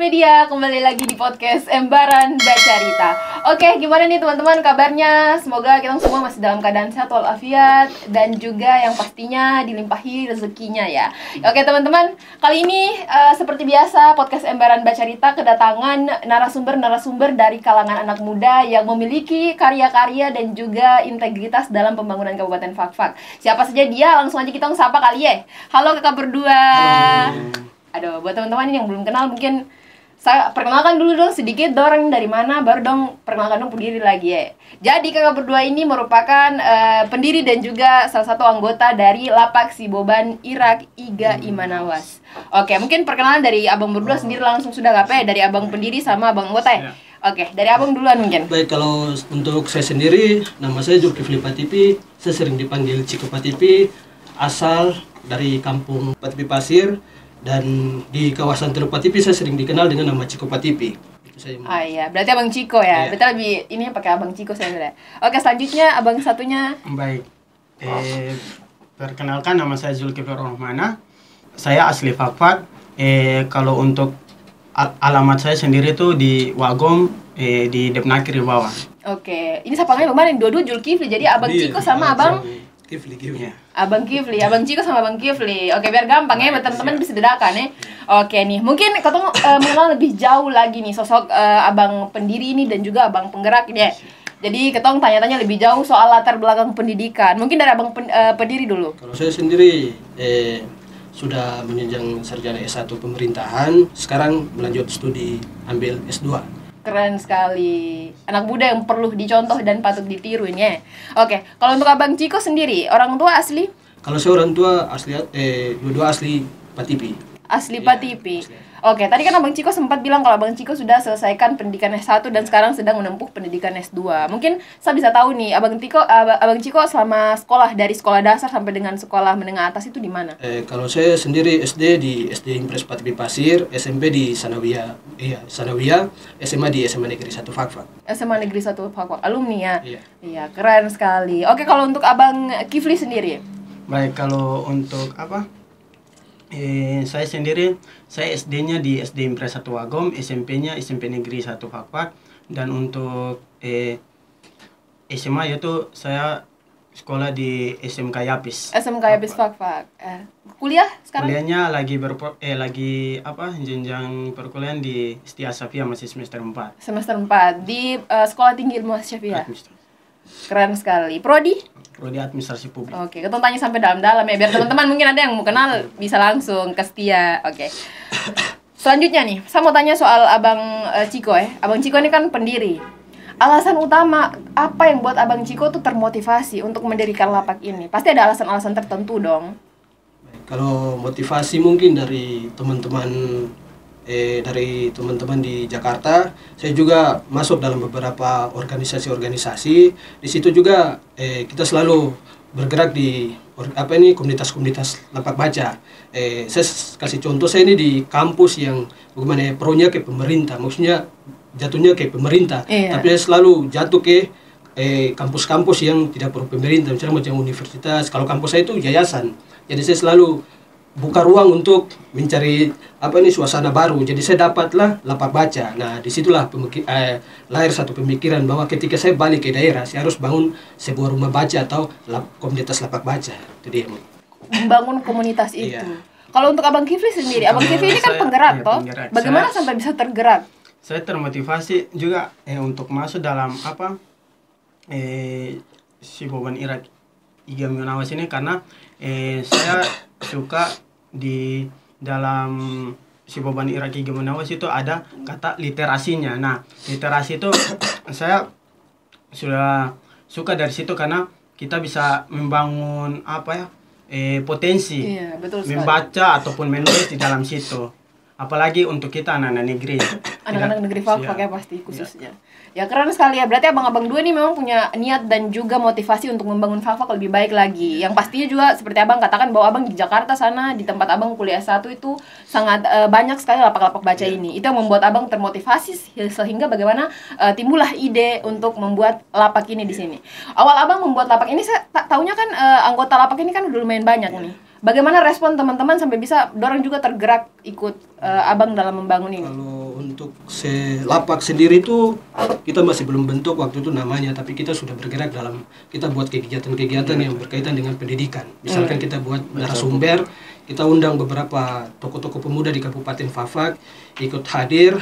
Media, kembali lagi di podcast Embaran Bacarita. Oke, gimana nih teman-teman kabarnya? Semoga kita semua masih dalam keadaan sehat walafiat dan juga yang pastinya dilimpahi rezekinya ya. Oke teman-teman, kali ini seperti biasa podcast Embaran Bacarita kedatangan narasumber-narasumber dari kalangan anak muda yang memiliki karya-karya dan juga integritas dalam pembangunan Kabupaten Fakfak. Siapa saja dia? Langsung aja kita sapa kali ya. Halo kakak berdua. Halo. Aduh, buat teman-teman yang belum kenal mungkin saya perkenalkan dulu dong sedikit orang dari mana, baru dong perkenalkan dong pendiri lagi ya. Jadi kakak berdua ini merupakan pendiri dan juga salah satu anggota dari Lapak Siboban Irak Iga Imanawas. Oke, mungkin perkenalan dari abang berdua sendiri langsung sudah gak apa ya, dari abang pendiri sama abang anggota ya. Oke, dari abang duluan mungkin. Baik, kalau untuk saya sendiri, nama saya Zulkifli Patipi. Saya sering dipanggil Ciko Patipi, asal dari kampung Patipi Pasir. Dan di kawasan Teluk Patipi saya sering dikenal dengan nama Ciko Patipi. Ah iya, berarti abang Ciko ya. Iya. Betul lebih ini pakai abang Ciko saya bilang. Oke, selanjutnya abang satunya. Baik, perkenalkan nama saya Zulkifli Rohmana. Saya asli Fakfak. Kalau untuk alamat saya sendiri itu di Wagom, di Depnakir di bawah. Oke, ini sapangannya bagaimana? Dua-dua Zulkifli. Jadi abang Ciko sama abang Kifli. Abang Kifli, Abang Ciko sama Abang Kifli. Oke, biar gampang ya, buat teman-teman bisa bedakan ya. Oke nih, mungkin ketemu mengenal lebih jauh lagi nih sosok abang pendiri ini dan juga abang penggerak ya. Jadi ketong tanya-tanya lebih jauh soal latar belakang pendidikan. Mungkin dari abang pendiri dulu. Kalau saya sendiri sudah menjenjang sarjana S1 pemerintahan, sekarang melanjut studi ambil S2. Keren sekali. Anak muda yang perlu dicontoh dan patut ditiru ini ya. Oke, kalau untuk abang Ciko sendiri, orang tua asli? Kalau saya orang tua asli, dua-dua asli Patipi. Asli Iya, Patipi. asli. Oke, tadi kan abang Ciko sempat bilang kalau abang Ciko sudah selesaikan pendidikan S1 dan sekarang sedang menempuh pendidikan S2. Mungkin saya bisa tahu nih, abang Ciko selama sekolah dari sekolah dasar sampai dengan sekolah menengah atas itu di mana? Kalau saya sendiri SD di SD Impres Patipi Pasir, SMP di Sanawiyah, SMA di SMA Negeri 1 Fakfak. SMA Negeri 1 Fakfak, alumni ya? Iya. Iya, keren sekali. Oke, kalau untuk abang Kifli sendiri? Baik, kalau untuk saya sendiri, saya SD-nya di SD Impres 1 Wagom, SMP-nya SMP Negeri 1 Fakfak, dan untuk SMA yaitu saya sekolah di SMK Yapis. SMK Yapis Fakfak. Kuliah sekarang? Kuliahnya lagi jenjang perkuliahan di Setia Safia, masih semester 4. Semester 4 di Sekolah Tinggi Ilmu Syafia. Keren sekali. Prodi Administrasi Publik. Oke, kita tanya sampai dalam-dalam ya, biar teman-teman mungkin ada yang mau kenal bisa langsung ke Setia. Oke. Selanjutnya nih, saya mau tanya soal abang Ciko ya. Abang Ciko ini kan pendiri. Alasan utama apa yang buat abang Ciko tuh termotivasi untuk mendirikan lapak ini? Pasti ada alasan-alasan tertentu dong. Kalau motivasi mungkin dari teman-teman di Jakarta, saya juga masuk dalam beberapa organisasi-organisasi. Di situ juga kita selalu bergerak di komunitas-komunitas lapak baca. Saya kasih contoh, saya ini di kampus yang bagaimana pronya ke pemerintah, maksudnya jatuhnya ke pemerintah, Iya. tapi saya selalu jatuh ke kampus-kampus yang tidak pro pemerintah, misalnya macam universitas. Kalau kampus saya itu yayasan, jadi saya selalu buka ruang untuk mencari suasana baru. Jadi saya dapatlah lapak baca. Nah, disitulah lahir satu pemikiran bahwa ketika saya balik ke daerah, saya harus bangun sebuah rumah baca atau komunitas lapak baca. Itu dia. Membangun komunitas itu. Iya. Kalau untuk abang Kifli sendiri, abang Kifli ini kan Saya- penggerak iya, toh. penggerak. Bagaimana Saya- sampai bisa tergerak? Saya termotivasi juga untuk masuk dalam Siboban Irak Iga Imanawas ini karena saya suka di dalam Siboban Irak Iga Imanawas itu ada kata literasinya. Nah, literasi itu saya sudah suka dari situ karena kita bisa membangun potensi Iya, betul sekali. membaca ataupun menulis di dalam situ. Apalagi untuk kita anak-anak negeri. Anak-anak negeri Fakfak Iya. ya pasti khususnya. Ya keren sekali ya. Berarti abang-abang dua ini memang punya niat dan juga motivasi untuk membangun Fakfak lebih baik lagi. Yang pastinya juga seperti abang katakan bahwa abang di Jakarta sana, di tempat abang kuliah S1 itu sangat banyak sekali lapak-lapak baca ini. Itu yang membuat abang termotivasi sehingga bagaimana timbullah ide untuk membuat lapak ini di sini. Awal abang membuat lapak ini saya taunya kan anggota lapak ini kan udah lumayan banyak nih. Bagaimana respon teman-teman sampai bisa dorong juga tergerak ikut abang dalam membangun ini? Kalau untuk lapak sendiri itu kita masih belum bentuk waktu itu namanya, tapi kita sudah bergerak dalam kita buat kegiatan-kegiatan yang berkaitan dengan pendidikan. Misalkan kita buat narasumber, kita undang beberapa tokoh-tokoh pemuda di Kabupaten Fafak ikut hadir.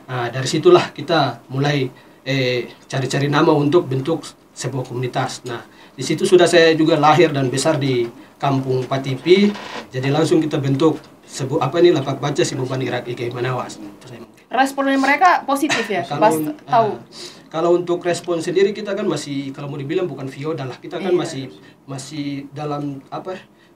Nah, dari situlah kita mulai cari-cari nama untuk bentuk sebuah komunitas. Nah, di situ sudah saya juga lahir dan besar di Kampung Patipi, jadi langsung kita bentuk lapak baca Siboban Irak IGI Manawas. Respon dari mereka positif ya? Kalau, Pas tahu. Kalau untuk respon sendiri kita kan masih, kalau mau dibilang bukan feodal lah, kita kan masih dalam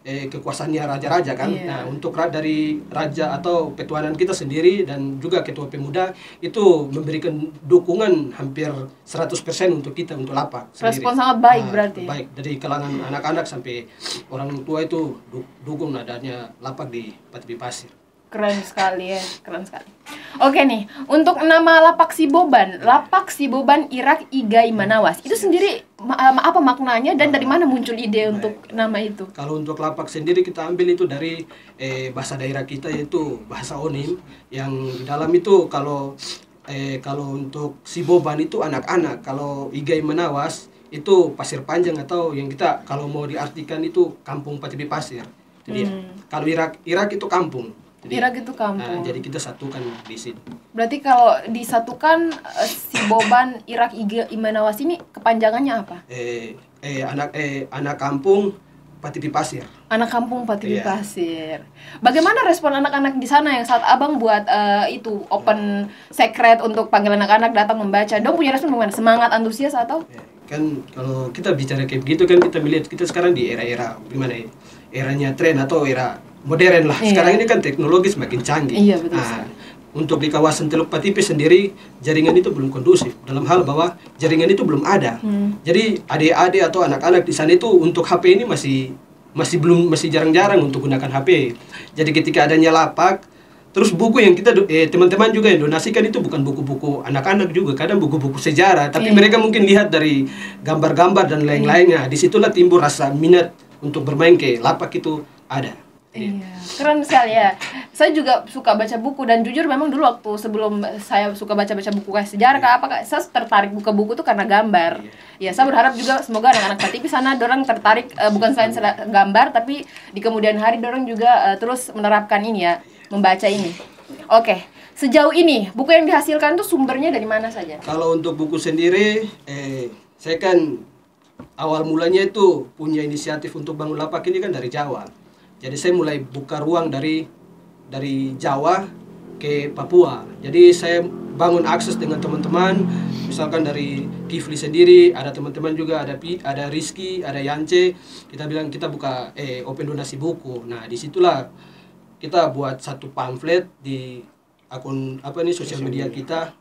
kekuasaannya raja-raja kan. Nah, untuk dari raja atau ketuanan kita sendiri dan juga ketua pemuda itu memberikan dukungan hampir 100% untuk kita, untuk lapak sendiri. Respon sangat baik berarti. Baik, dari kalangan anak-anak sampai orang tua itu dukung adanya lapak di Patipi Pasir. Keren sekali ya, keren sekali. Oke nih, untuk nama Lapak Siboban Irak IGI Manawas itu sendiri apa maknanya dan dari mana muncul ide untuk nama itu? Kalau untuk lapak sendiri kita ambil itu dari bahasa daerah kita, yaitu bahasa Onim, yang di dalam itu kalau untuk Siboban itu anak-anak, kalau IGI Manawas itu pasir panjang, atau yang kita kalau mau diartikan itu kampung Patipi Pasir. Itu dia. Kalau Irak itu kampung. Irak itu kampung. Nah, jadi kita satukan di situ. Berarti kalau disatukan Siboban Irak IGI Manawas ini kepanjangannya apa? Anak kampung Patipi Pasir. Anak kampung Patipi Pasir. Bagaimana respon anak-anak di sana yang saat abang buat itu open secret untuk panggil anak-anak datang membaca? Dong punya respon bagaimana? Semangat, antusias atau? Kan kalau kita bicara kayak begitu kan kita melihat kita sekarang di era-era gimana ya? Eranya tren atau era modern lah. Sekarang ini kan teknologi semakin canggih. Iya, betul. Untuk di kawasan Teluk Patipi sendiri jaringan itu belum kondusif, dalam hal bahwa jaringan itu belum ada. Jadi adik-adik atau anak-anak di sana itu untuk HP ini masih jarang-jarang untuk gunakan HP. Jadi ketika adanya lapak, terus buku yang kita teman-teman juga yang donasikan itu bukan buku-buku anak-anak juga, kadang buku-buku sejarah, tapi mereka mungkin lihat dari gambar-gambar dan lain-lainnya. Disitulah timbul rasa minat untuk bermain ke lapak itu ada. Iya, keren sekali ya. Saya juga suka baca buku dan jujur memang dulu waktu sebelum saya suka baca-baca buku kayak sejarah saya tertarik buka buku tuh karena gambar. Ya, saya berharap juga semoga anak-anak Patipi sana dorang tertarik bukan selain gambar tapi di kemudian hari dorang juga terus menerapkan ini ya, membaca ini. Oke, sejauh ini buku yang dihasilkan tuh sumbernya dari mana saja? Kalau untuk buku sendiri, saya kan awal mulanya itu punya inisiatif untuk bangun lapak ini kan dari Jawa. Jadi saya mulai buka ruang dari Jawa ke Papua. Jadi saya bangun akses dengan teman-teman, misalkan dari Kifli sendiri, ada teman-teman juga, ada Rizky, ada Yance. Kita bilang kita buka open donasi buku. Nah, disitulah kita buat satu pamflet di akun sosial media kita,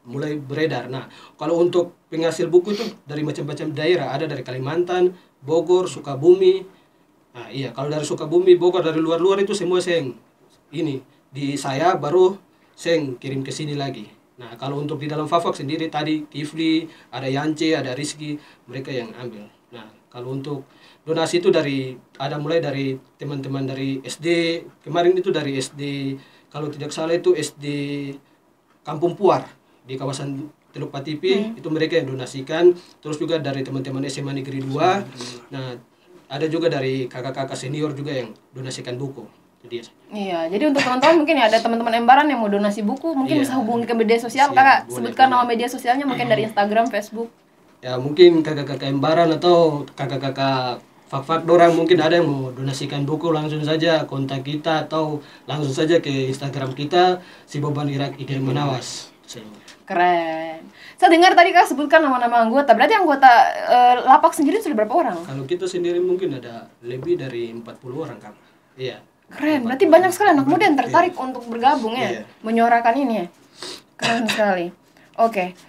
mulai beredar. Nah, kalau untuk penghasil buku itu dari macam-macam daerah, ada dari Kalimantan, Bogor, Sukabumi. Nah, iya, kalau dari Sukabumi, Bogor, dari luar-luar itu semua di saya baru kirim ke sini lagi. Nah, kalau untuk di dalam Fafak sendiri tadi Kifli, ada Yance, ada Rizky, mereka yang ambil. Nah, kalau untuk donasi itu mulai dari teman-teman dari SD, kemarin itu dari SD, kalau tidak salah itu SD Kampung Puar di kawasan Teluk Patipi, itu mereka yang donasikan. Terus juga dari teman-teman SMA Negeri 2. Nah, ada juga dari kakak-kakak senior juga yang donasikan buku. Jadi iya, jadi untuk teman-teman mungkin ya ada teman-teman Embaran yang mau donasi buku, mungkin bisa hubungi ke media sosial. Kakak sebutkan nama media sosialnya, mungkin dari Instagram, Facebook. Ya, mungkin kakak-kakak Embaran atau kakak-kakak Fak-Fak dorang mungkin ada yang mau donasikan buku, langsung saja kontak kita atau langsung saja ke Instagram kita Siboban Irak IGI Manawas. Keren. Saya dengar tadi Kak sebutkan nama-nama anggota. Berarti anggota lapak sendiri sudah berapa orang? Kalau kita sendiri mungkin ada lebih dari 40 orang, Kak. Iya. Keren. Berarti banyak sekali anak muda yang tertarik untuk bergabung ya, menyuarakan ini ya. Keren sekali. Oke.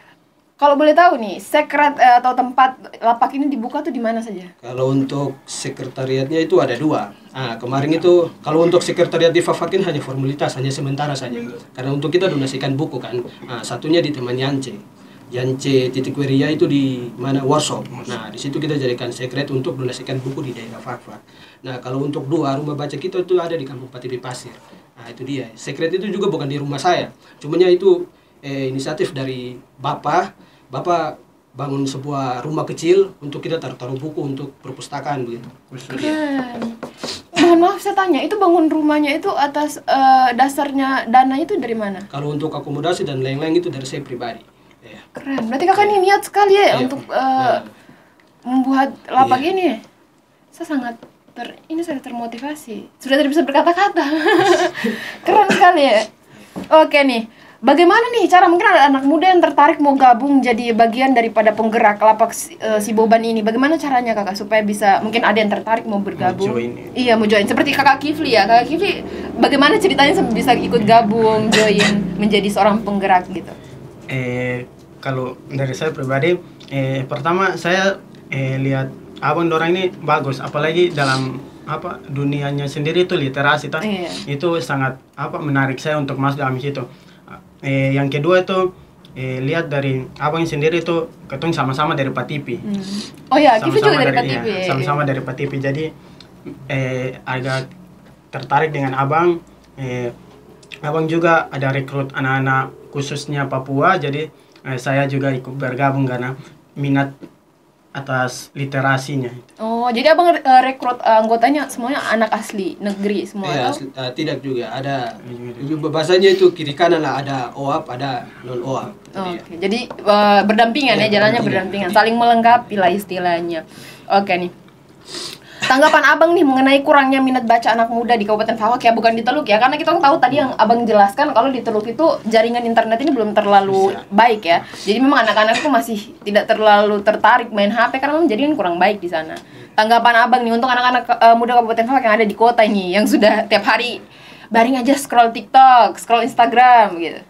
Kalau boleh tahu nih, sekret atau tempat lapak ini dibuka tuh di mana saja? Kalau untuk sekretariatnya itu ada 2. Nah, kemarin itu kalau untuk sekretariat di Fafakin hanya formalitas, hanya sementara saja. Karena untuk kita donasikan buku kan. Nah, satunya di Teman Yance. Yance.Weria itu di mana workshop. Nah, di situ kita jadikan sekret untuk donasikan buku di daerah Fakfak. Nah, kalau untuk 2 rumah baca kita itu ada di Kampung Patibi Pasir. Nah, itu dia. Sekret itu juga bukan di rumah saya. Cumanya itu inisiatif dari Bapak. Bapak bangun sebuah rumah kecil untuk kita taruh buku untuk perpustakaan begitu. Keren. Mohon maaf saya tanya, itu bangun rumahnya itu atas dasarnya dana itu dari mana? Kalau untuk akomodasi dan lain-lain itu dari saya pribadi. Ya. Keren. Berarti kakak ini niat sekali ya Iya. untuk membuat lapak ini. Saya sangat saya termotivasi. Sudah tidak bisa berkata-kata. Keren sekali ya. Oke nih. Bagaimana nih cara, mungkin ada anak muda yang tertarik mau gabung jadi bagian daripada penggerak lapak Siboban ini. Bagaimana caranya kakak supaya bisa, mungkin ada yang tertarik mau bergabung? Mau join. Iya, mau join. Seperti kakak Kifli ya. Kakak Kifli bagaimana ceritanya sampai bisa ikut gabung, join menjadi seorang penggerak gitu? Kalau dari saya pribadi, pertama saya lihat abang dorang ini bagus, apalagi dalam dunianya sendiri itu literasi Iya. itu sangat menarik saya untuk masuk dalam situ. Yang kedua itu lihat dari abang sendiri itu ketemu sama-sama dari Patipi. Oh ya, Kifli juga dari Sama-sama Patipi. iya, sama-sama dari Patipi. Jadi agak tertarik dengan abang. Abang juga ada rekrut anak-anak khususnya Papua. Jadi saya juga ikut bergabung karena minat atas literasinya. Oh, jadi abang rekrut anggotanya semuanya anak asli negeri semua? Ya, atau? tidak juga ada. Bahasanya itu kiri kanan lah, ada OAP, ada non OAP. Oke, jadi berdampingan ya, Iya, jalannya berdampingan, saling melengkapi lah istilahnya. Oke nih. Tanggapan abang nih mengenai kurangnya minat baca anak muda di Kabupaten Fawak ya, bukan di Teluk ya, karena kita tahu tadi yang abang jelaskan kalau di Teluk itu jaringan internet ini belum terlalu baik ya, jadi memang anak-anak itu masih tidak terlalu tertarik main HP karena memang jaringan kurang baik di sana. Tanggapan abang nih untuk anak-anak muda Kabupaten Fawak yang ada di kota ini, yang sudah tiap hari baring aja scroll TikTok, scroll Instagram gitu.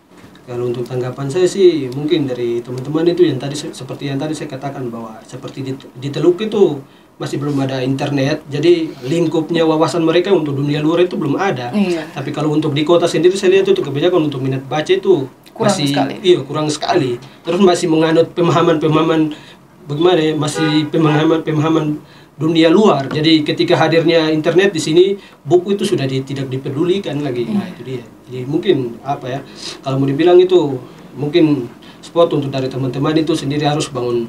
Kalau untuk tanggapan saya sih mungkin dari teman-teman itu yang tadi seperti yang tadi saya katakan bahwa seperti di Teluk itu masih belum ada internet, jadi lingkupnya wawasan mereka untuk dunia luar itu belum ada. Iya. Tapi kalau untuk di kota sendiri saya lihat itu kebanyakan untuk minat baca itu Kurang masih sekali. iya kurang sekali. Terus masih menganut pemahaman bagaimana ya, masih pemahaman dunia luar. Jadi ketika hadirnya internet di sini, buku itu sudah tidak dipedulikan lagi. Nah, itu dia. Jadi mungkin kalau mau dibilang itu mungkin spot untuk dari teman-teman itu sendiri harus bangun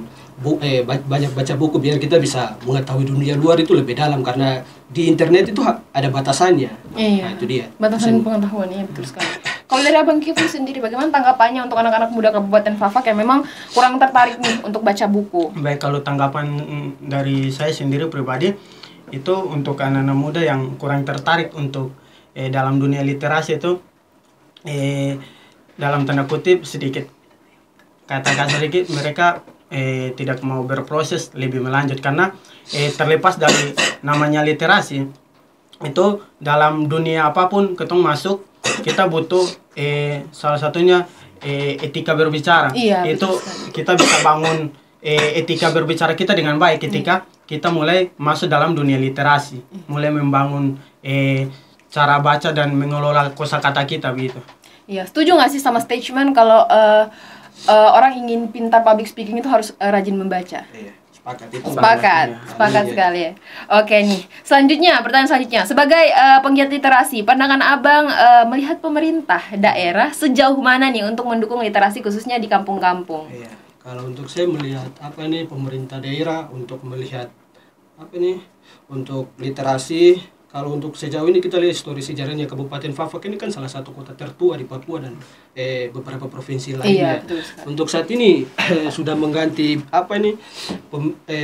banyak baca buku biar kita bisa mengetahui dunia luar itu lebih dalam, karena di internet itu ada batasannya. Iya. Nah, itu dia. Batasan pengetahuan, iya betul sekali. Kalau dari abang Kifli sendiri, bagaimana tanggapannya untuk anak-anak muda Kabupaten Fafak yang memang kurang tertarik nih untuk baca buku? Baik, kalau tanggapan dari saya sendiri pribadi itu untuk anak-anak muda yang kurang tertarik untuk dalam dunia literasi itu dalam tanda kutip sedikit katakan sedikit mereka tidak mau berproses lebih melanjut karena terlepas dari namanya literasi itu dalam dunia apapun ketong masuk kita butuh salah satunya etika berbicara. Iya, itu betul. kita bisa bangun etika berbicara kita dengan baik ketika kita mulai masuk dalam dunia literasi, mulai membangun cara baca dan mengelola kosakata kita begitu. Iya, setuju nggak sih sama statement kalau orang ingin pintar public speaking itu harus rajin membaca? Iya, sepakat itu. Sepakat, Iya. sepakat sekali ya. Oke nih, pertanyaan selanjutnya. Sebagai penggiat literasi, pandangan abang melihat pemerintah daerah sejauh mana nih untuk mendukung literasi khususnya di kampung-kampung? Iya. Kalau untuk saya melihat pemerintah daerah untuk melihat untuk literasi. Kalau untuk sejauh ini kita lihat histori sejarahnya Kabupaten Fafak ini kan salah satu kota tertua di Papua dan beberapa provinsi lainnya. Iya, betul sekali. Untuk saat ini sudah mengganti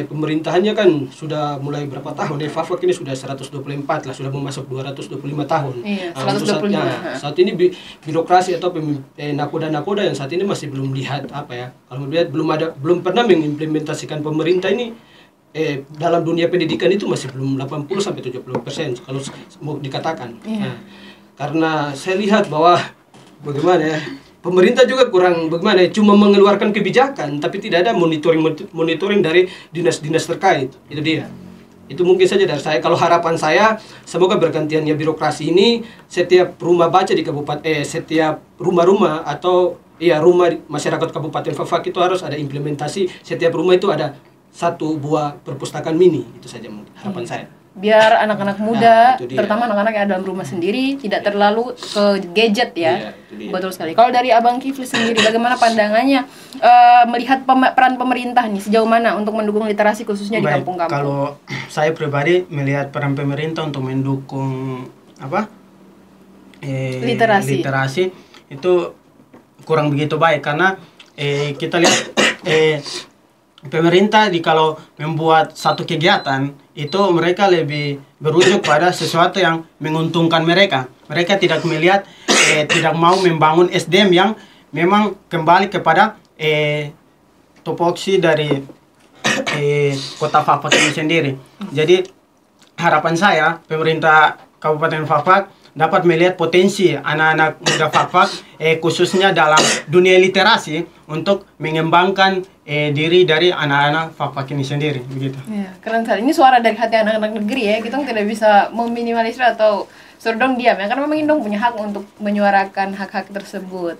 pemerintahannya kan sudah mulai berapa tahun Fafak ini sudah 124 lah, sudah memasuk 225 tahun. Iya, Nah, untuk 125. saat ini birokrasi atau nakoda-nakoda yang saat ini masih belum lihat kalau melihat belum pernah mengimplementasikan pemerintah ini dalam dunia pendidikan itu masih belum 80-70% kalau mau dikatakan. Nah, karena saya lihat bahwa bagaimana pemerintah juga kurang cuma mengeluarkan kebijakan tapi tidak ada monitoring dari dinas-dinas terkait. Itu dia. Itu mungkin saja dari saya. Kalau harapan saya semoga bergantiannya birokrasi ini setiap rumah baca di kabupaten setiap rumah-rumah atau iya rumah masyarakat Kabupaten Fafak itu harus ada implementasi, setiap rumah itu ada satu buah perpustakaan mini, itu saja mungkin harapan saya. Biar anak-anak muda, itu dia. terutama anak-anak yang ada dalam rumah sendiri, tidak terlalu ke gadget ya. Iya, itu dia. Betul sekali. Kalau dari Abang Kifli sendiri, bagaimana pandangannya melihat peran pemerintah nih sejauh mana untuk mendukung literasi khususnya di Baik, kampung-kampung? kalau saya pribadi melihat peran pemerintah untuk mendukung literasi itu kurang begitu baik, karena kita lihat pemerintah kalau membuat satu kegiatan itu mereka lebih berujuk pada sesuatu yang menguntungkan mereka. Mereka tidak melihat tidak mau membangun SDM yang memang kembali kepada topoksi dari kota Fafak ini sendiri. Jadi harapan saya pemerintah Kabupaten Fafak dapat melihat potensi anak-anak muda Fafak khususnya dalam dunia literasi untuk mengembangkan diri dari anak-anak Fafak ini sendiri begitu. Ya, keren sekali. Ini suara dari hati anak-anak negeri ya. Kita tidak bisa meminimalisir atau suruh dong diam ya, karena memang Indong punya hak untuk menyuarakan hak-hak tersebut.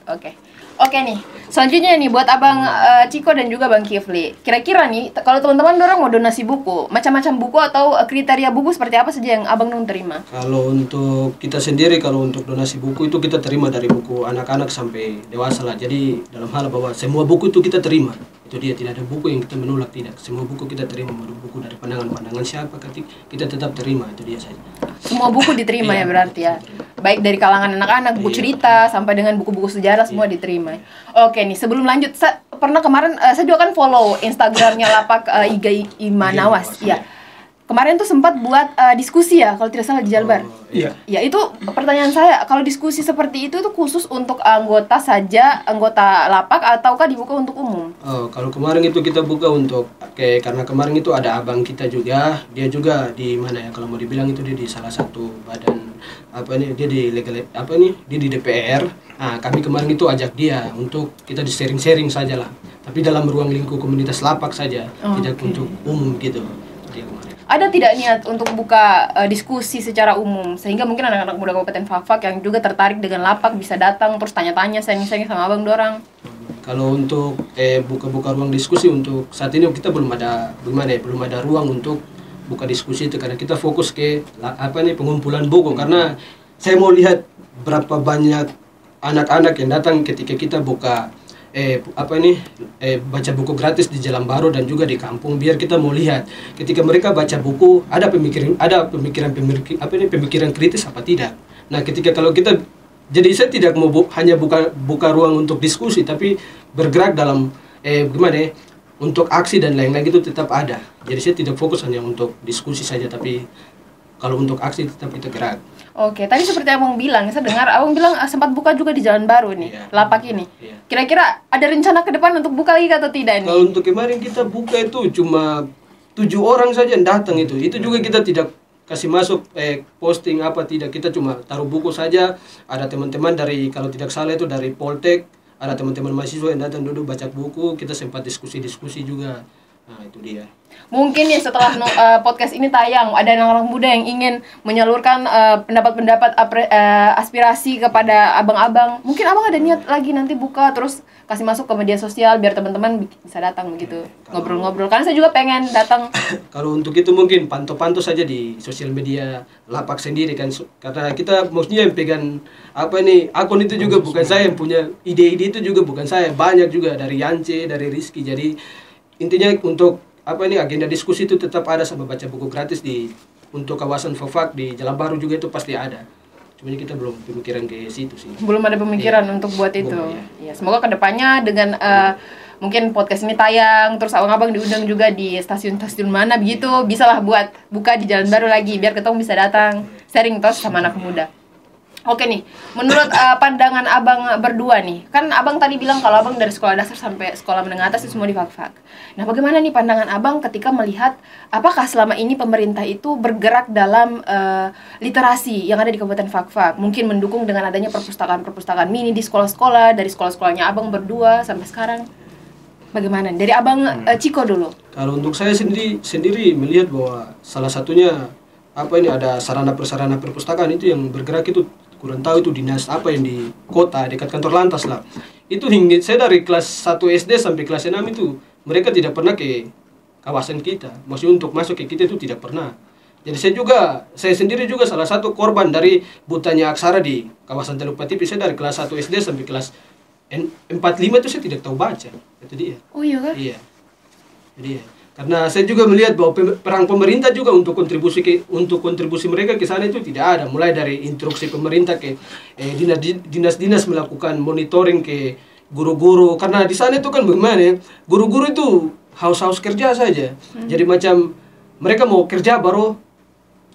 Oke nih, selanjutnya nih buat Abang Ciko dan juga Bang Kifli. Kira-kira nih, kalau teman-teman dorang mau donasi buku, macam-macam buku atau kriteria buku seperti apa saja yang Abang Nung terima? Kalau untuk kita sendiri, kalau untuk donasi buku itu kita terima dari buku anak-anak sampai dewasa lah. Jadi dalam hal bahwa semua buku itu kita terima. Itu dia, tidak ada buku yang kita menolak, tidak. Semua buku kita terima, mau buku dari pandangan siapa kita tetap terima, itu dia saja. Semua buku diterima ya berarti ya. Baik dari kalangan anak-anak, buku cerita sampai dengan buku-buku sejarah semua diterima. Oke nih, sebelum lanjut, pernah kemarin saya juga kan follow Instagramnya Lapak Iga Imanawas. Iya. Kemarin tuh sempat buat diskusi ya, kalau tidak salah di Jalbar. Iya. Ya itu pertanyaan saya, kalau diskusi seperti itu khusus untuk anggota saja, anggota Lapak ataukah dibuka untuk umum? Kalau kemarin itu kita buka untuk karena kemarin itu ada abang kita juga, dia juga di mana ya, kalau mau dibilang itu dia di salah satu badan dia di dia di DPR. Nah, kami kemarin itu ajak dia untuk kita di sharing-sharing saja lah, tapi dalam ruang lingkup komunitas Lapak saja, tidak untuk umum gitu. Dia kemarin. Ada tidak niat untuk buka diskusi secara umum sehingga mungkin anak-anak muda Kabupaten Fafak yang juga tertarik dengan Lapak bisa datang terus tanya-tanya, sharing-sharing sama abang dorang? Kalau untuk buka-buka ruang diskusi untuk saat ini kita belum ada ruang untuk buka diskusi itu, karena kita fokus ke pengumpulan buku, karena saya mau lihat berapa banyak anak-anak yang datang ketika kita buka baca buku gratis di Jalan Baru dan juga di kampung, biar kita mau lihat ketika mereka baca buku ada pemikiran kritis apa tidak. Nah, ketika kalau kita jadi saya tidak mau hanya buka ruang untuk diskusi, tapi bergerak dalam untuk aksi dan lain-lain itu tetap ada. Jadi saya tidak fokus hanya untuk diskusi saja, tapi kalau untuk aksi tetap kita gerak. Oke, tadi seperti abang bilang, saya dengar abang bilang sempat buka juga di Jalan Baru nih, Lapak ini. Kira-kira ada rencana ke depan untuk buka lagi atau tidak nih? Kalau untuk kemarin kita buka itu cuma 7 orang saja yang datang itu juga kita tidak kasih masuk posting apa tidak, kita cuma taruh buku saja. Ada teman-teman dari, kalau tidak salah itu dari Poltek, ada teman-teman mahasiswa yang datang duduk baca buku, kita sempat diskusi juga. Nah, itu dia. Mungkin ya setelah podcast ini tayang, ada anak-anak muda yang ingin menyalurkan pendapat-pendapat aspirasi kepada abang-abang. Mungkin abang ada niat lagi nanti buka terus kasih masuk ke media sosial biar teman-teman bisa datang begitu, ngobrol-ngobrol. Karena saya juga pengen datang. Kalau untuk itu mungkin pantau-pantau saja di sosial media Lapak sendiri kan, karena kita maksudnya yang pegang akun itu juga bukan saya, yang punya ide-ide itu juga bukan saya, banyak juga dari Yance, dari Rizky. Jadi intinya untuk agenda diskusi itu tetap ada, sama baca buku gratis untuk kawasan Fafak di Jalan Baru juga itu pasti ada. Cuma kita belum pemikiran ke situ sih. Belum ada pemikiran untuk buat itu. Ya, semoga kedepannya dengan mungkin podcast ini tayang, terus abang-abang diundang juga di stasiun-stasiun mana begitu, bisalah buat buka di Jalan Baru lagi biar ketemu bisa datang sharing tos sama anak muda. Oke nih, menurut pandangan abang berdua nih, kan abang tadi bilang kalau abang dari sekolah dasar sampai sekolah menengah atas itu semua di Fafak. Nah, bagaimana nih pandangan abang ketika melihat apakah selama ini pemerintah itu bergerak dalam literasi yang ada di Kabupaten Fafak? Mungkin mendukung dengan adanya perpustakaan mini di sekolah-sekolah, dari sekolah-sekolahnya abang berdua sampai sekarang. Bagaimana? Dari abang Ciko dulu. Kalau untuk saya sendiri melihat bahwa salah satunya ada sarana-prasarana perpustakaan itu yang bergerak itu, kurang tahu itu dinas apa yang di kota dekat kantor lantas lah. itu hingga saya dari kelas 1 SD sampai kelas 6 itu mereka tidak pernah ke kawasan kita. Maksudnya untuk masuk ke kita itu tidak pernah. Jadi saya sendiri juga salah satu korban dari butanya aksara di kawasan Teluk Patipi. Saya dari kelas 1 SD sampai kelas 4-5 itu saya tidak tahu baca. Itu dia. Oh iya kan? Iya. Jadi ya. Karena saya juga melihat bahwa perang pemerintah juga untuk kontribusi mereka ke sana itu tidak ada. Mulai dari instruksi pemerintah ke dinas-dinas melakukan monitoring ke guru-guru. Karena di sana itu kan bagaimana ya, guru-guru itu haus-haus kerja saja. Jadi macam mereka mau kerja baru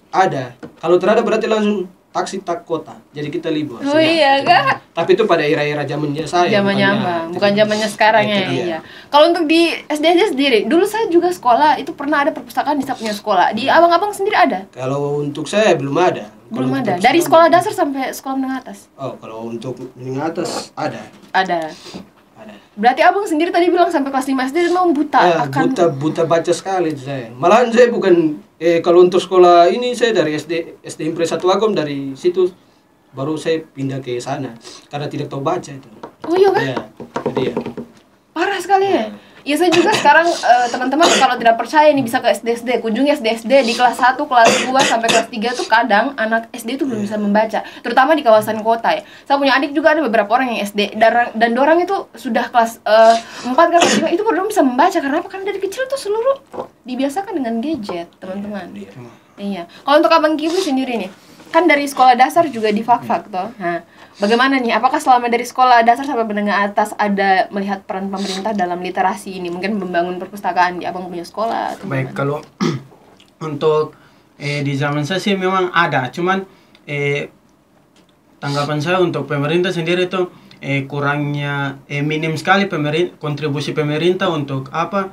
ada. Kalau terada berarti langsung taksi tak kota. Jadi kita libur. Oh iya kak. Tapi itu pada era-era zamannya saya. Zamannya Abang, bukan zamannya sekarang ya. Itu dia. Iya. Kalau untuk di SD sendiri, dulu saya juga sekolah itu pernah ada perpustakaan di saya punya sekolah. Di abang-abang sendiri ada? Kalau untuk saya belum ada. Belum Kalau ada. untuk Dari saya sekolah belum. dasar sampai sekolah menengah atas. Oh, kalau untuk menengah atas ada. Ada. Ada. Berarti abang sendiri tadi bilang sampai kelas 5 SD memang buta Ya, akan buta baca sekali saya. Malahan saya bukan kalau untuk sekolah ini saya dari SD Impres 1 Agom, dari situ baru saya pindah ke sana karena tidak tahu baca itu. Oh iya kan? Ya, jadi ya. Parah sekali ya. Iya saya juga sekarang teman-teman kalau tidak percaya nih bisa ke SD kunjungi SD di kelas 1, kelas 2 sampai kelas 3 tuh kadang anak SD itu belum bisa membaca, terutama di kawasan kota ya. Saya punya adik juga ada beberapa orang yang SD dan dorang itu sudah kelas 4 kelas 5 itu belum bisa membaca karena apa? Karena dari kecil tuh seluruh dibiasakan dengan gadget, teman-teman. Iya. Kalau untuk Abang Kifli sendiri nih, kan dari sekolah dasar juga di Fak-Fak toh. Nah, bagaimana nih? Apakah selama dari sekolah dasar sampai menengah atas ada melihat peran pemerintah dalam literasi ini? Mungkin membangun perpustakaan di Abang punya sekolah atau Baik, gimana? kalau untuk di zaman saya sih memang ada, cuman tanggapan saya untuk pemerintah sendiri itu kurangnya minim sekali kontribusi pemerintah untuk apa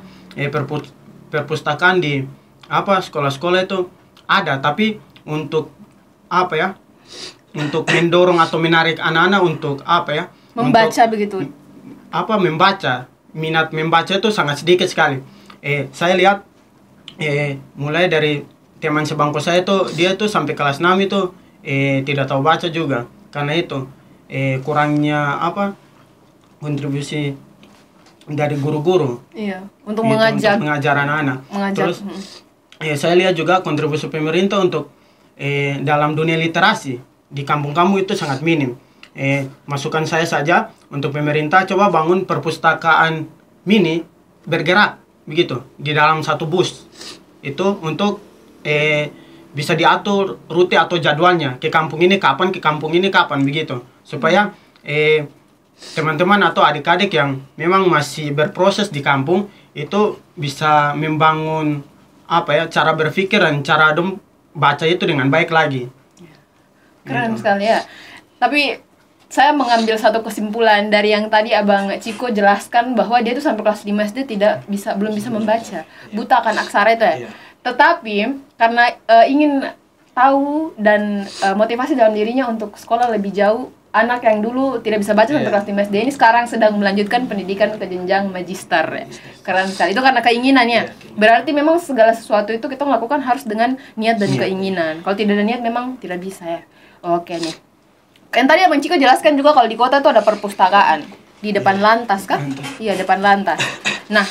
perpustakaan di apa sekolah-sekolah itu ada, tapi untuk apa ya, untuk mendorong atau menarik anak-anak untuk apa ya, Membaca untuk, begitu. apa membaca, minat membaca itu sangat sedikit sekali. Saya lihat mulai dari teman sebangku saya itu dia tuh sampai kelas 6 itu tidak tahu baca juga karena itu kurangnya apa kontribusi dari guru-guru Iya, untuk gitu, mengajak untuk mengajar anak-anak. mengajak. Terus saya lihat juga kontribusi pemerintah untuk dalam dunia literasi di kampung-kampung itu sangat minim. Masukan saya saja untuk pemerintah coba bangun perpustakaan mini bergerak begitu di dalam satu bus itu untuk bisa diatur rute atau jadwalnya ke kampung ini kapan begitu supaya teman-teman atau adik-adik yang memang masih berproses di kampung itu bisa membangun apa ya cara berpikir dan cara baca itu dengan baik lagi. Keren sekali ya. Tapi saya mengambil satu kesimpulan dari yang tadi Abang Ciko jelaskan bahwa dia itu sampai kelas 5 SD belum bisa membaca, buta akan aksara itu ya. Iya. Tetapi karena ingin tahu dan motivasi dalam dirinya untuk sekolah lebih jauh, anak yang dulu tidak bisa baca sampai kelas 5 SD ini sekarang sedang melanjutkan pendidikan ke jenjang magister ya. Keren sekali. Itu karena keinginannya. Berarti memang segala sesuatu itu kita lakukan harus dengan niat dan keinginan. Kalau tidak ada niat memang tidak bisa ya. Oke nih. Yang tadi Abang Ciko jelaskan juga kalau di kota itu ada perpustakaan di depan lantas kan? Iya, depan lantas. Nah,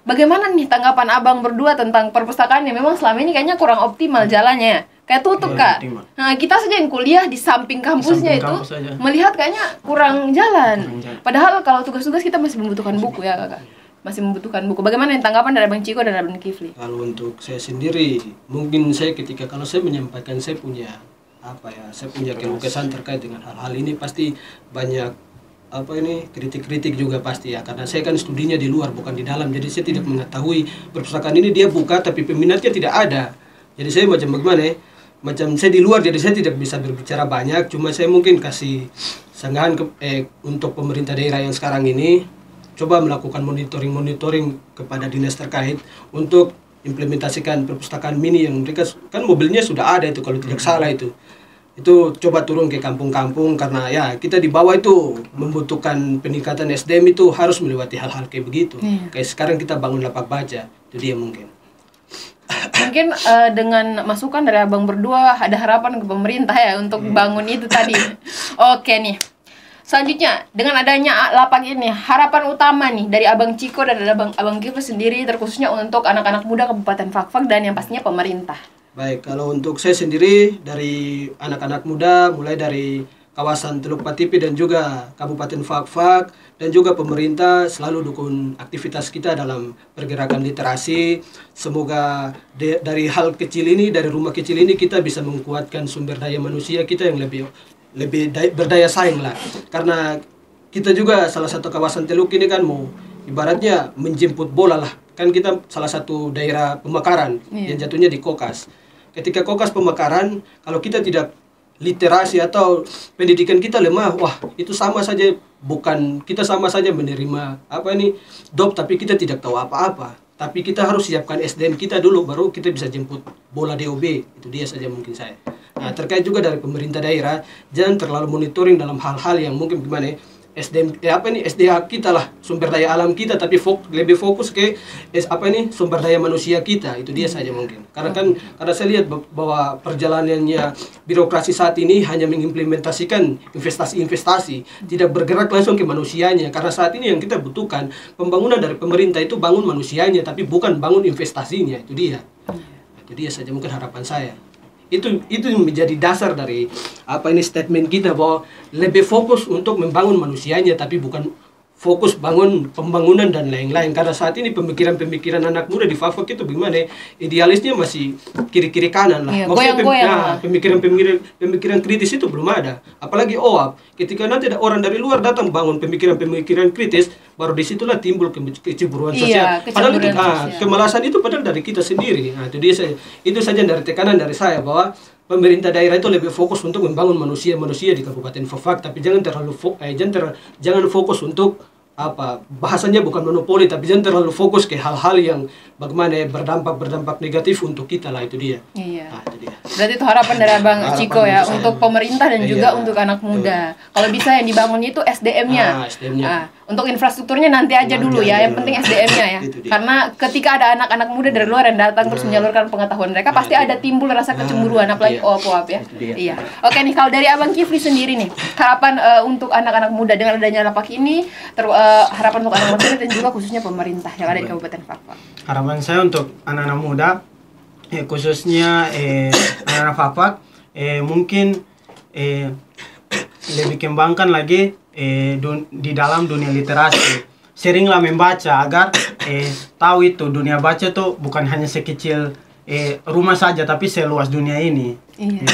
bagaimana nih tanggapan Abang berdua tentang perpustakaan yang memang selama ini kayaknya kurang optimal jalannya? Kayak tutup, Kak. Nah, kita saja yang kuliah di samping kampusnya Di samping itu kampus saja. melihat kayaknya kurang jalan. Kurang jalan. Padahal kalau tugas-tugas kita masih membutuhkan buku ya, Kakak. Masih membutuhkan buku. Bagaimana nih tanggapan dari Abang Ciko dan Abang Kifli? Kalau untuk saya sendiri, mungkin saya kalau saya menyampaikan saya punya keluh kesah terkait dengan hal-hal ini, pasti banyak kritik-kritik juga pasti ya, karena saya kan studinya di luar bukan di dalam, jadi saya tidak mengetahui perpustakaan ini dia buka tapi peminatnya tidak ada. Jadi saya macam bagaimana ya, macam saya di luar jadi saya tidak bisa berbicara banyak, cuma saya mungkin kasih sanggahan untuk pemerintah daerah yang sekarang ini coba melakukan monitoring kepada dinas terkait untuk implementasikan perpustakaan mini yang mereka kan mobilnya sudah ada itu kalau tidak salah itu coba turun ke kampung-kampung, karena ya kita di bawah itu membutuhkan peningkatan SDM itu harus melewati hal-hal kayak begitu. Kayak sekarang kita bangun lapak baca, itu dia mungkin dengan masukan dari Abang berdua ada harapan ke pemerintah ya untuk bangun itu tadi. Oke nih. Selanjutnya, dengan adanya lapak ini, harapan utama nih dari Abang Ciko dan Abang Kifli sendiri, terkhususnya untuk anak-anak muda Kabupaten Fakfak dan yang pastinya pemerintah. Baik, kalau untuk saya sendiri dari anak-anak muda, mulai dari kawasan Teluk Patipi dan juga Kabupaten Fakfak dan juga pemerintah selalu dukung aktivitas kita dalam pergerakan literasi. Semoga dari hal kecil ini, dari rumah kecil ini kita bisa menguatkan sumber daya manusia kita yang lebih berdaya saing lah, karena kita juga salah satu kawasan Teluk ini kan mau ibaratnya menjemput bola lah, kan kita salah satu daerah pemekaran yang jatuhnya di Kokas. Ketika Kokas pemekaran, kalau kita tidak literasi atau pendidikan kita lemah, wah itu sama saja, bukan kita sama saja menerima DOP tapi kita tidak tahu apa-apa. Tapi kita harus siapkan SDM kita dulu, baru kita bisa jemput bola DOB. Itu dia saja mungkin saya. Nah, terkait juga dari pemerintah daerah, jangan terlalu monitoring dalam hal-hal yang mungkin gimana SDM SDA kita lah, sumber daya alam kita, tapi lebih fokus ke sumber daya manusia kita. Itu dia saja mungkin. Karena saya lihat bahwa perjalanannya birokrasi saat ini hanya mengimplementasikan investasi, tidak bergerak langsung ke manusianya. Karena saat ini yang kita butuhkan pembangunan dari pemerintah itu bangun manusianya, tapi bukan bangun investasinya. Itu dia saja mungkin harapan saya. Itu menjadi dasar dari statement kita, bahwa lebih fokus untuk membangun manusianya tapi bukan fokus bangun pembangunan dan lain-lain. Karena saat ini pemikiran anak muda di Fakfak itu bagaimana, idealisnya masih kiri-kiri kanan lah. Maksudnya pemikiran kritis itu belum ada. Apalagi OAP, ketika nanti ada orang dari luar datang bangun pemikiran kritis, baru disitulah timbul kecemburuan sosial. Padahal itu kemalasan itu padahal dari kita sendiri. Nah, itu saja dari tekanan dari saya, bahwa pemerintah daerah itu lebih fokus untuk membangun manusia di Kabupaten Fakfak, tapi jangan jangan fokus untuk bahasanya bukan monopoli, tapi jangan terlalu fokus ke hal-hal yang bagaimana berdampak negatif untuk kita lah. Itu dia. Iya. Nah, itu dia. Berarti itu harapan dari Abang Ciko ya, untuk pemerintah dan juga untuk anak muda. Kalau bisa yang dibangun itu SDM-nya. Untuk infrastrukturnya nanti aja dulu ya, yang penting SDM-nya ya. Karena ketika ada anak-anak muda dari luar yang datang terus menyalurkan pengetahuan mereka, pasti ada timbul rasa kecemburuan, apalagi OAP ya. Iya. Oke nih, kalau dari Abang Kifli sendiri nih, harapan untuk anak-anak muda dengan adanya lapak ini, harapan untuk anak muda dan juga khususnya pemerintah yang ada di Kabupaten Fakfak. Harapan saya untuk anak-anak muda, khususnya anak-anak Fakfak, mungkin lebih kembangkan lagi di dalam dunia literasi. Seringlah membaca agar tahu itu dunia baca tuh bukan hanya sekecil rumah saja, tapi seluas dunia ini. Iya.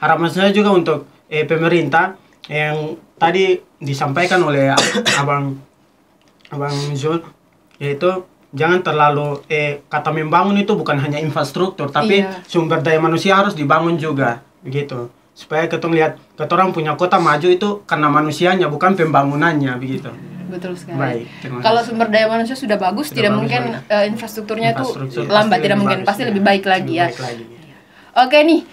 Harapan saya juga untuk pemerintah yang tadi disampaikan oleh Abang Zul, yaitu jangan terlalu kata membangun itu bukan hanya infrastruktur, tapi sumber daya manusia harus dibangun juga, begitu. Supaya kita lihat orang punya kota maju itu karena manusianya, bukan pembangunannya, begitu. Betul sekali. Baik, kalau sumber daya manusia sudah bagus, tidak mungkin infrastrukturnya itu lambat, tidak mungkin, pasti lebih baik lagi ya. Oke nih,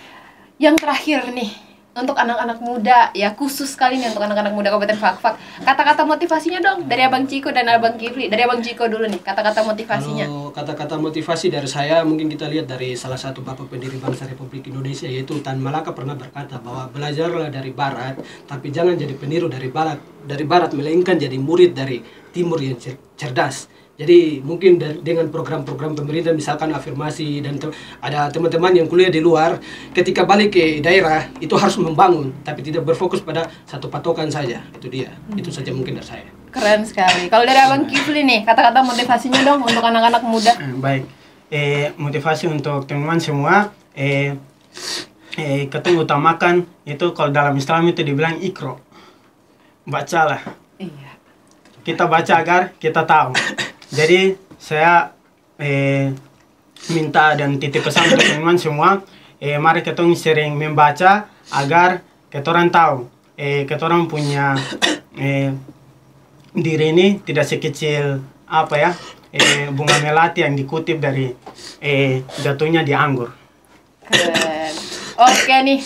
yang terakhir nih, untuk anak-anak muda ya, khusus sekali nih untuk anak-anak muda Kabupaten Fakfak, kata-kata motivasinya dong dari Abang Ciko dan Abang Kifli. Dari Abang Ciko dulu nih, kata-kata motivasinya. Kata-kata motivasi dari saya, mungkin kita lihat dari salah satu bapak pendiri bangsa Republik Indonesia, yaitu Tan Malaka, pernah berkata bahwa belajarlah dari barat, tapi jangan jadi peniru dari barat, melainkan jadi murid dari timur yang cerdas. Jadi mungkin dengan program-program pemerintah, misalkan afirmasi, dan ada teman-teman yang kuliah di luar, ketika balik ke daerah itu harus membangun, tapi tidak berfokus pada satu patokan saja. Itu dia. Itu saja mungkin dari saya. Keren sekali. Kalau dari Abang Kifli nih, kata-kata motivasinya dong untuk anak-anak muda. Baik. Motivasi untuk teman-teman semua, kita utamakan itu, kalau dalam Islam itu dibilang ikro. Bacalah. Iya. Kita baca agar kita tahu. Jadi saya minta dan titip pesan untuk teman-teman semua, mari kita sering membaca agar kita orang tahu, kita orang punya diri ini tidak sekecil bunga melati yang dikutip dari jatuhnya di anggur. Keren. Oke nih,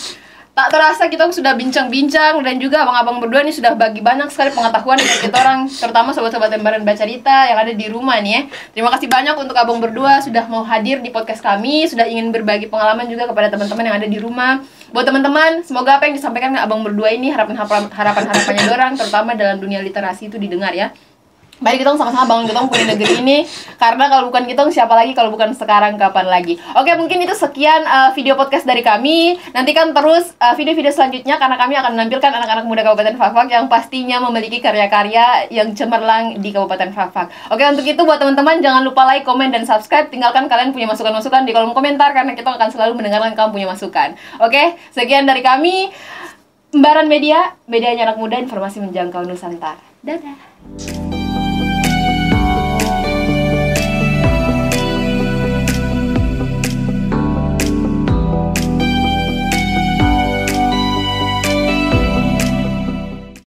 Tak terasa kita sudah bincang-bincang dan juga abang-abang berdua nih sudah bagi banyak sekali pengetahuan dari kita orang, terutama sobat-sobat Embaran Bercerita yang ada di rumah nih ya. Terima kasih banyak untuk abang berdua sudah mau hadir di podcast kami, sudah ingin berbagi pengalaman juga kepada teman-teman yang ada di rumah. Buat teman-teman, semoga apa yang disampaikan abang berdua ini harapan-harapannya dorang, terutama dalam dunia literasi itu didengar ya. Mari kita sama-sama bangun kita punya negeri ini, karena kalau bukan kita siapa lagi kalau bukan sekarang kapan lagi. Oke, mungkin itu sekian video podcast dari kami. Nantikan terus video-video selanjutnya karena kami akan menampilkan anak-anak muda Kabupaten Fak-Fak yang pastinya memiliki karya-karya yang cemerlang di Kabupaten Fak-Fak. Oke, untuk itu buat teman-teman jangan lupa like, komen, dan subscribe. Tinggalkan kalian punya masukan-masukan di kolom komentar karena kita akan selalu mendengarkan kamu punya masukan. Oke, sekian dari kami. Embaran Media, medianya anak muda, informasi menjangkau Nusantara. Dadah.